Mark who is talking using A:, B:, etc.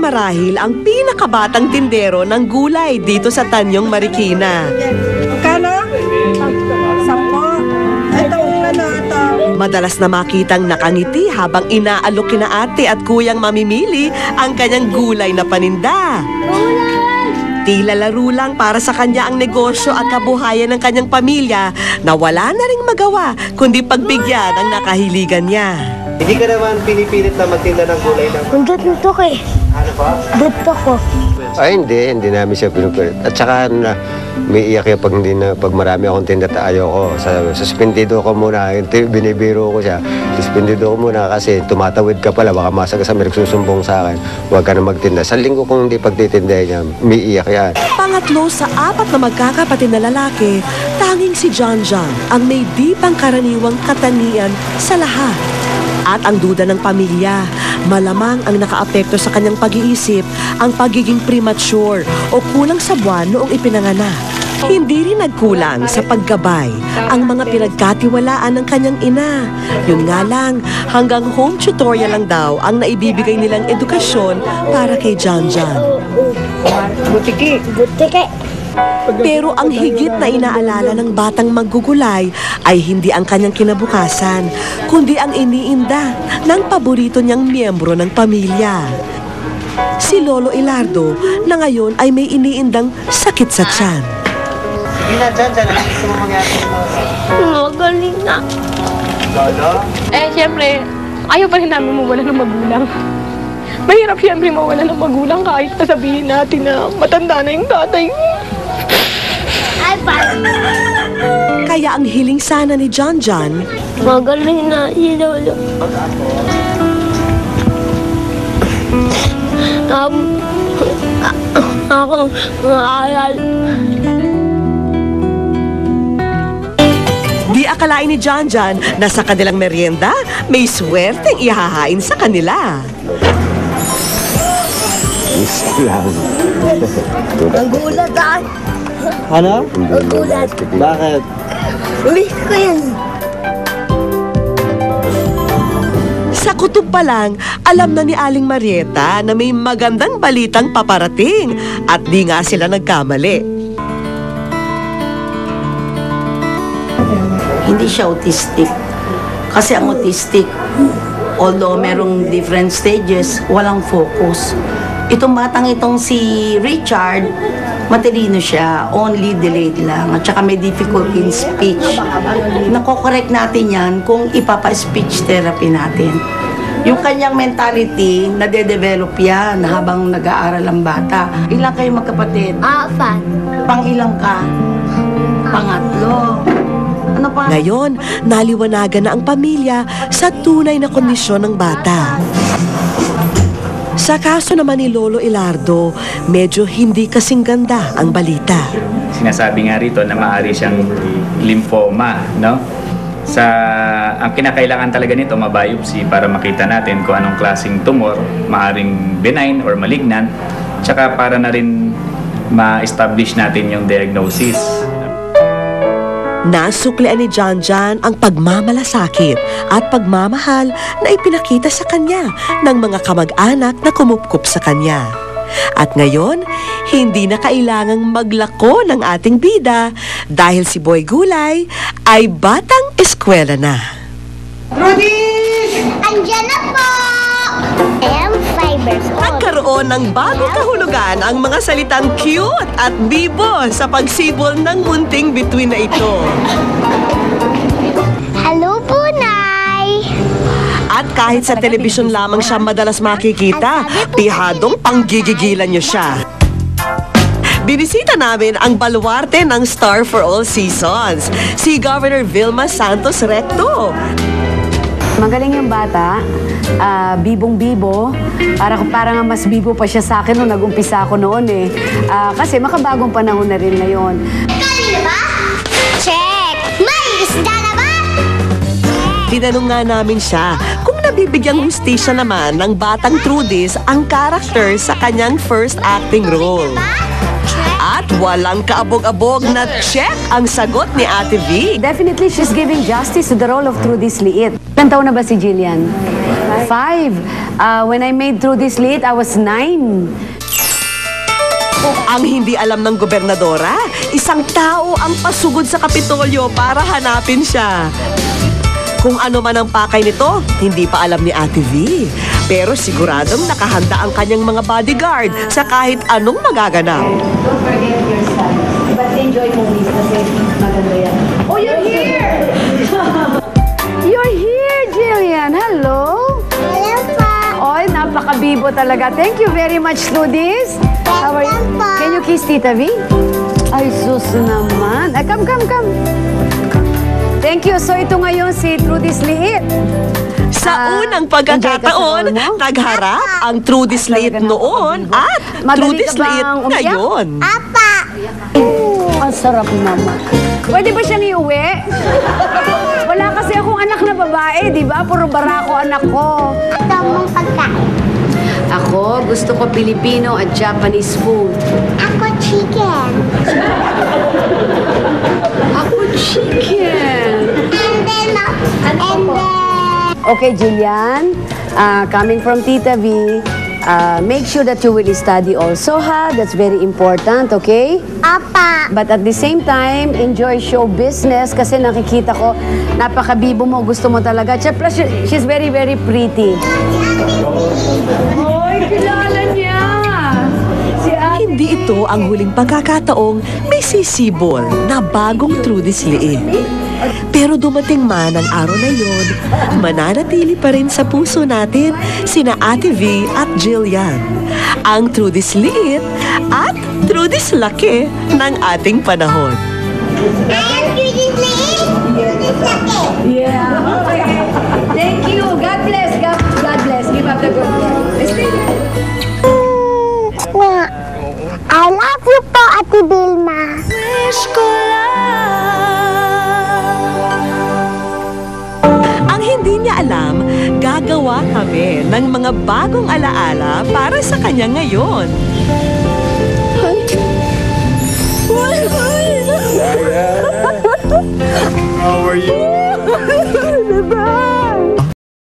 A: marahil ang pinakabatang tindero ng gulay dito sa Tanyong Marikina.
B: Kano? 10. Ito, ito.
A: Madalas na makitang nakangiti habang inaalok kina ate at kuyang mamimili ang kanyang gulay na paninda. Tila laro lang para sa kanya ang negosyo at kabuhayan ng kanyang pamilya na wala na ring magawa kundi pagbigyan ang nakahiligan niya.
C: Hindi ka naman pinipilit na magtinda ng gulay lang.
D: Dito ko eh.
C: Ano pa?
D: Dito ko.
E: Ay, hindi namin siya pinupilit. At saka may iyak yung pag marami akong tinda at ayaw ko. Suspendido ko muna, binibiro ko siya. Suspendido ko muna kasi tumatawid ka pala, baka masagasa may nagsusumbong sa akin. Huwag ka na magtinda. Sa linggo kung hindi pagtitinda niya, may iyak yan.
A: Pangatlo sa 4 na magkakapatid na lalaki, tanging si John ang may di pangkaraniwang katangian sa lahat. At ang duda ng pamilya, malamang ang nakaapekto sa kanyang pag-iisip ang pagiging premature o kulang sa buwan noong ipinanganak. Hindi rin nagkulang sa paggabay ang mga pinagkatiwalaan ng kanyang ina. Yun nga lang, hanggang home tutorial lang daw ang naibibigay nilang edukasyon para kay John.
B: Butiki.
A: Pero ang higit na inaalala ng batang maggugulay ay hindi ang kanyang kinabukasan, kundi ang iniinda ng paborito niyang miyembro ng pamilya. Si Lolo Ilardo na ngayon ay may iniindang sakit sa tiyan.
C: Sige na, John. Ano gusto mo mangyari?
D: Magaling na.
C: Lolo?
F: Siyempre, ayaw pa rin namin mawala ng magulang. Mahirap siyempre mawala ng magulang kahit sabihin natin na matanda na yung tatay.
A: Kaya ang hiling sana ni John,
D: Magaling na si Lolo. Ako maaral.
A: di akalain ni John na sa kanilang merienda may swerteng ihahain sa kanila.
D: Nagulat ah.
C: Ano?
D: Nagulat.
C: Bakit?
D: Miss ko yan.
A: Sa kutob pa lang, alam na ni Aling Marieta na may magandang balitang paparating at di nga sila nagkamali.
G: Hindi siya autistic. Kasi ang autistic, although merong different stages, walang focus. Itong batang itong si Richard, matalino siya, only delayed lang, at saka may difficulty in speech. Nako-correct natin yan kung ipapa-speech therapy natin. Yung kanyang mentality, nade-develop yan habang nag-aaral ang bata. Ilang kayo magkapatid?
D: 4.
G: Pang-ilang ka? Pangatlo. Ano pa?
A: Ngayon, naliwanagan na ang pamilya sa tunay na kondisyon ng bata. Sa kaso naman ni Lolo Ilardo, medyo hindi kasing ganda ang balita.
H: Sinasabi nga rito na maaari siyang lymphoma, no? Ang kinakailangan talaga nito, mabiopsy para makita natin kung anong klaseng tumor, maaring benign or malignant, tsaka para na rin ma-establish natin yung diagnosis.
A: Nasuklian ni John ang pagmamalasakit at pagmamahal na ipinakita sa kanya ng mga kamag-anak na kumupkup sa kanya. At ngayon, hindi na kailangang maglako ng ating bida dahil si Boy Gulay ay batang eskwela na.
D: Andiyan na po! I am 5 years old.
A: Nagkaroon ng bagong kahulugan ang mga salitang cute at bibo sa pagsibol ng munting bituin na ito.
D: Hello po, Nay!
A: At kahit sa telebisyon lamang siya madalas makikita, pihadong panggigigilan niyo siya. Binisita namin ang baluarte ng Star for All Seasons, si Governor Vilma Santos Recto.
I: Magaling yung bata, bibong-bibo. Parang mas bibo pa siya sa akin nung nag-umpisa ako noon eh. Kasi makabagong panahon na rin ngayon.
D: Kanina ba? Check! May isda na ba?
A: Tinanong nga namin siya kung nabibigyang hustisya naman ng batang Trudis ang karakter sa kanyang first acting role.
D: Check!
A: At walang kaabog-abog na check ang sagot ni Ate V.
I: Definitely, she's giving justice to the role of Trudis Liit. Ilan taon na ba si Jillian? 5. When I made Trudis Liit, I was 9.
A: Ang hindi alam ng gobernadora, isang tao ang pasugod sa Kapitolyo para hanapin siya. Kung ano man ang pakay nito, hindi pa alam ni Ate V. Pero siguradong nakahanda ang kanyang mga bodyguard sa kahit anong magaganap.
I: Don't forget your studies. But enjoy movies kasi maganda yan. Oh, you're here! You're here, Jillian. Hello?
D: Hello po.
I: Oy, napakabibo talaga. Thank you very much, Trudis. How are you?
D: Welcome po.
I: Can you kiss Tita V? Ay, sus naman. Ay, come. Thank you. So, ito ngayon si Trudis Liit.
A: Sa unang
I: enjoy ka sa
A: pagkakataon,
I: role mo?
A: nagharap ang Trudis Liit noon at
I: Madali
A: Trudis
I: ka bang
A: Liit
I: umiyak?
A: ngayon.
D: Apa.
I: Ang sarap naman. Pwede ba siyang iuwi? Wala kasi akong anak na babae, di ba? Puro barako anak ko.
D: Ito mong pagkain.
I: Ako, gusto ko Filipino at Japanese food.
D: Ako chicken.
I: Ako, chicken.
D: And then,
I: Okay, Jillian, coming from Tita V, make sure that you will study also, ha? That's very important, okay?
D: apa.
I: But at the same time, enjoy show business kasi nakikita ko, napakabibo mo, gusto mo talaga. Plus, she's very, very pretty. Hoy, kilala niya! Si Ate
A: Hindi ito ang huling pagkakataong may sisibol na bagong Trudis Liit. Pero dumating man ang araw na yon, mananatili pa rin sa puso natin sina Ate V at Jillian, ang Trudis Liit at Trudis Laki ng ating panahon.
D: I am Judith Lee. Judith Laki.
I: Yeah. Thank you. God bless. God bless. Give up the good word. Stay there.
D: I love you po, Ate Vilma.
A: Ang hindi niya alam, gagawa kami ng mga bagong alaala para sa kanya ngayon.